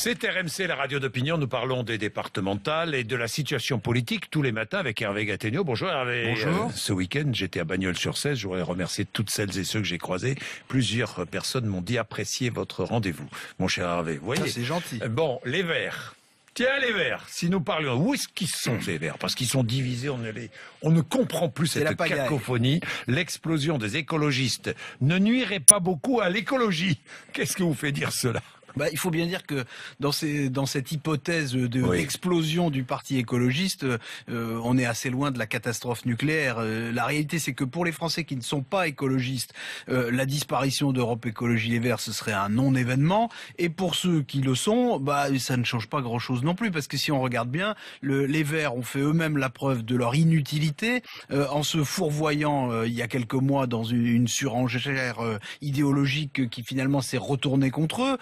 C'est RMC, la radio d'opinion. Nous parlons des départementales et de la situation politique tous les matins avec Hervé Gattegno. Bonjour Hervé. Bonjour. Ce week-end, j'étais à Bagnols-sur-Cèze. Je voudrais remercier toutes celles et ceux que j'ai croisés. Plusieurs personnes m'ont dit apprécier votre rendez-vous, mon cher Hervé. Vous voyez, c'est gentil. Bon, les Verts. Tiens, les Verts, si nous parlions, où est-ce qu'ils sont ces Verts? Parce qu'ils sont divisés, on ne comprend plus cette cacophonie. L'explosion des écologistes ne nuirait pas beaucoup à l'écologie. Qu'est-ce que vous fait dire cela? Il faut bien dire que dans cette hypothèse d'explosion du parti écologiste, on est assez loin de la catastrophe nucléaire. La réalité, c'est que pour les Français qui ne sont pas écologistes, la disparition d'Europe Écologie Les Verts, ce serait un non-événement. Et pour ceux qui le sont, ça ne change pas grand-chose non plus, parce que si on regarde bien, les Verts ont fait eux-mêmes la preuve de leur inutilité en se fourvoyant il y a quelques mois dans une surenchère idéologique qui finalement s'est retournée contre eux.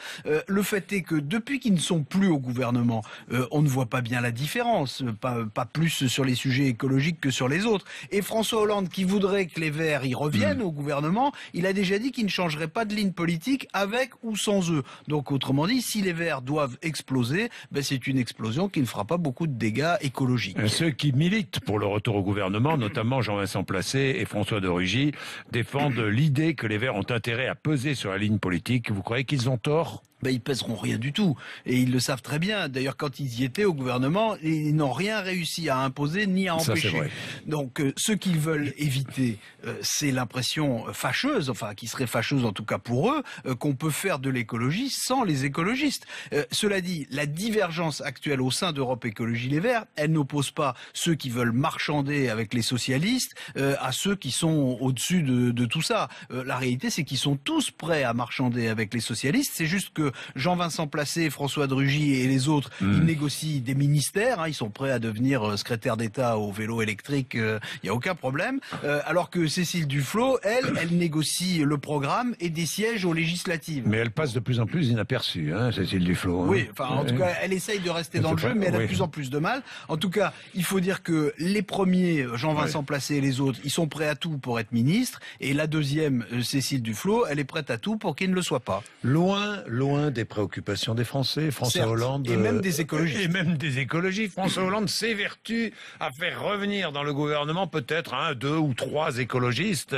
Le fait est que depuis qu'ils ne sont plus au gouvernement, on ne voit pas bien la différence, pas plus sur les sujets écologiques que sur les autres. Et François Hollande, qui voudrait que les Verts y reviennent au gouvernement, il a déjà dit qu'il ne changerait pas de ligne politique avec ou sans eux. Donc autrement dit, si les Verts doivent exploser, c'est une explosion qui ne fera pas beaucoup de dégâts écologiques. Ceux qui militent pour le retour au gouvernement, notamment Jean-Vincent Placé et François de Rugy, défendent l'idée que les Verts ont intérêt à peser sur la ligne politique. Vous croyez qu'ils ont tort ? Ils pèseront rien du tout. Et ils le savent très bien. D'ailleurs, quand ils y étaient au gouvernement, ils n'ont rien réussi à imposer ni à empêcher. Ça, c'est vrai. Donc, ce qu'ils veulent éviter, c'est l'impression fâcheuse, qui serait fâcheuse en tout cas pour eux, qu'on peut faire de l'écologie sans les écologistes. Cela dit, la divergence actuelle au sein d'Europe Écologie Les Verts, elle n'oppose pas ceux qui veulent marchander avec les socialistes à ceux qui sont au-dessus de tout ça. La réalité, c'est qu'ils sont tous prêts à marchander avec les socialistes. C'est juste que Jean-Vincent Placé, François de Rugy et les autres, ils négocient des ministères, ils sont prêts à devenir secrétaire d'État au vélo électrique, il n'y a aucun problème. Alors que Cécile Duflot, elle négocie le programme et des sièges aux législatives. Mais elle passe de plus en plus inaperçue, Cécile Duflot. Oui, en tout cas, elle essaye de rester dans le jeu, mais elle a de plus en plus de mal. En tout cas, il faut dire que les premiers, Jean-Vincent Placé et les autres, ils sont prêts à tout pour être ministres, et la deuxième, Cécile Duflot, elle est prête à tout pour qu'il ne le soit pas. Loin des préoccupations des Français. François Hollande... Et même des écologistes. Et même des écologistes. François Hollande s'évertue à faire revenir dans le gouvernement peut-être 1, 2 ou 3 écologistes.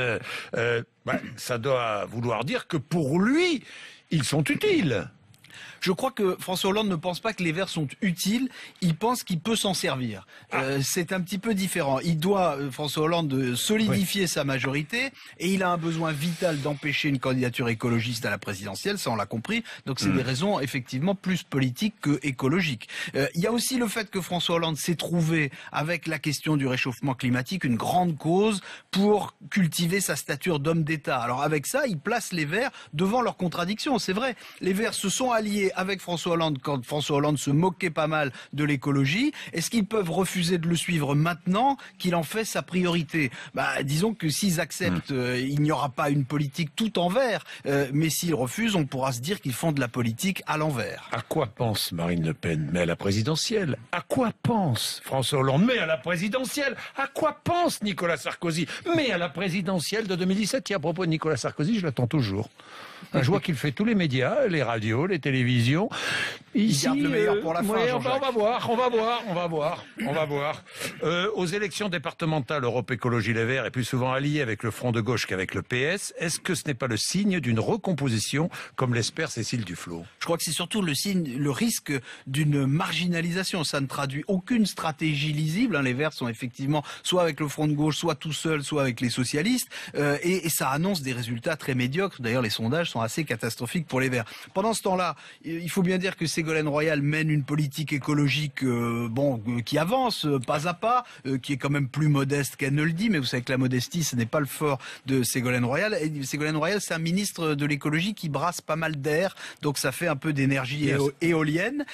Ça doit vouloir dire que pour lui, ils sont utiles. Je crois que François Hollande ne pense pas que les Verts sont utiles, il pense qu'il peut s'en servir. C'est un petit peu différent. Il doit, François Hollande, solidifier sa majorité, et il a un besoin vital d'empêcher une candidature écologiste à la présidentielle, ça on l'a compris, donc c'est des raisons effectivement plus politiques que écologiques. Il y a aussi le fait que François Hollande s'est trouvé, avec la question du réchauffement climatique, une grande cause pour cultiver sa stature d'homme d'État. Alors avec ça, il place les Verts devant leurs contradictions, c'est vrai. Les Verts se sont alliés avec François Hollande quand François Hollande se moquait pas mal de l'écologie. Est-ce qu'ils peuvent refuser de le suivre maintenant qu'il en fait sa priorité? Disons que s'ils acceptent, il n'y aura pas une politique tout en vert, mais s'ils refusent, on pourra se dire qu'ils font de la politique à l'envers. À quoi pense Marine Le Pen? Mais à la présidentielle. À quoi pense François Hollande? Mais à la présidentielle. À quoi pense Nicolas Sarkozy? Mais à la présidentielle de 2017. Et à propos de Nicolas Sarkozy, je l'attends toujours. Je vois qu'il fait tous les médias, les radios, les télévisions. Ici, il garde le meilleur pour la fin. On va voir. Aux élections départementales, Europe Écologie Les Verts est plus souvent allié avec le Front de Gauche qu'avec le PS. Est-ce que ce n'est pas le signe d'une recomposition, comme l'espère Cécile Duflot? Je crois que c'est surtout le risque d'une marginalisation. Ça ne traduit aucune stratégie lisible. Les Verts sont effectivement soit avec le Front de Gauche, soit tout seuls, soit avec les socialistes. Et ça annonce des résultats très médiocres. D'ailleurs, les sondages sont assez catastrophiques pour les Verts. Pendant ce temps-là, il faut bien dire que Ségolène Royal mène une politique écologique qui avance pas à pas, qui est quand même plus modeste qu'elle ne le dit, mais vous savez que la modestie, ce n'est pas le fort de Ségolène Royal. Et Ségolène Royal, c'est un ministre de l'écologie qui brasse pas mal d'air, donc ça fait un peu d'énergie éolienne.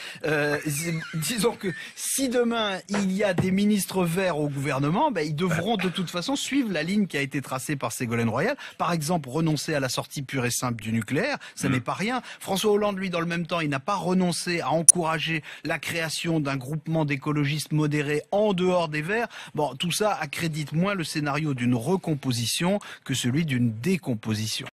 Disons que si demain il y a des ministres verts au gouvernement, ils devront de toute façon suivre la ligne qui a été tracée par Ségolène Royal. Par exemple, renoncer à la sortie pure et simple du nucléaire, ça n'est pas rien. François Hollande, lui, dans le même temps, il n'a pas renoncé à encourager la création d'un groupement d'écologistes modérés en dehors des Verts. Tout ça accrédite moins le scénario d'une recomposition que celui d'une décomposition.